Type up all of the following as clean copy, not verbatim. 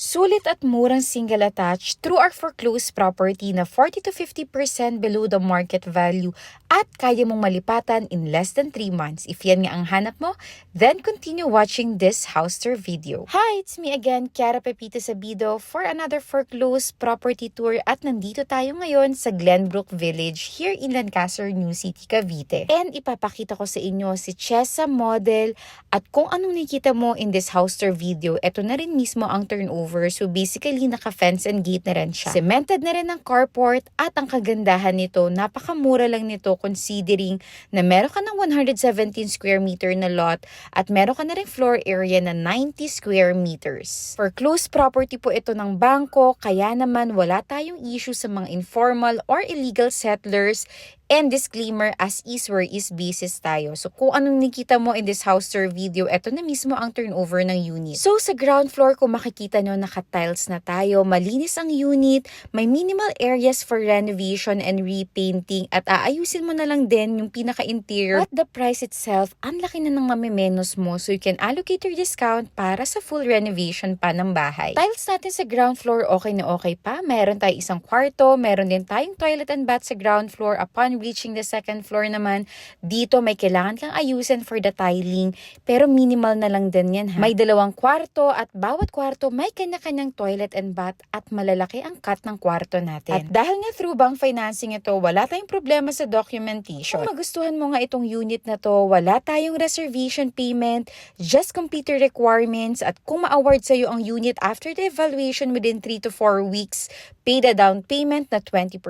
Sulit at murang single attached through our foreclosed property na 40 to 50% below the market value at kaya mong malipatan in less than 3 months. If yan nga ang hanap mo, then continue watching this house tour video. Hi, it's me again, Kiara Pepito Sabido for another foreclosed property tour at nandito tayo ngayon sa Glenbrook Village here in Lancaster, New City, Cavite. And ipapakita ko sa inyo si Chesa model at kung anong nakita mo in this house tour video. Ito na rin mismo ang turnover. So basically, naka-fence and gate na rin siya. Cemented na rin ang carport at ang kagandahan nito, napakamura lang nito considering na meron ka ng 117 square meter na lot at meron ka na rin floor area na 90 square meters. For closed property po ito ng bangko, kaya naman wala tayong issue sa mga informal or illegal settlers. And disclaimer, as is where is basis tayo. So kung anong nakita mo in this house tour video, eto na mismo ang turnover ng unit. So sa ground floor, kung makikita nyo, naka-tiles na tayo. Malinis ang unit. May minimal areas for renovation and repainting. At aayusin mo na lang din yung pinaka-interior. At the price itself, ang laki na ng mamimenos mo. So you can allocate your discount para sa full renovation pa ng bahay. Tiles natin sa ground floor, okay na okay pa. Meron tayong isang kwarto. Meron din tayong toilet and bath sa ground floor. Upon reaching the second floor naman, dito may kailangan kang ayusin for the tiling, pero minimal na lang din yan ha. May 2 kwarto at bawat kwarto may kanya-kanyang toilet and bath at malalaki ang cut ng kwarto natin. At dahil nga through bank financing ito, wala tayong problema sa documentation. Kung magustuhan mo nga itong unit na to, wala tayong reservation payment, just complete your requirements at kung ma-award sa'yo ang unit after the evaluation within 3 to 4 weeks, pay the down payment na 20%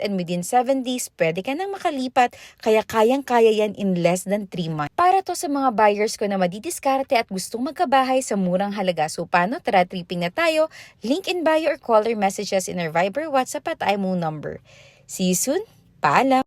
and within 7 days, pwede ka nang makalipat, kaya kayang-kaya yan in less than 3 months. Para to sa mga buyers ko na madidiskarte at gustong magkabahay sa murang halaga. So paano? Tara, tripping na tayo. Link in bio or call or messages in our Viber, WhatsApp at IMO number. See you soon. Paalam!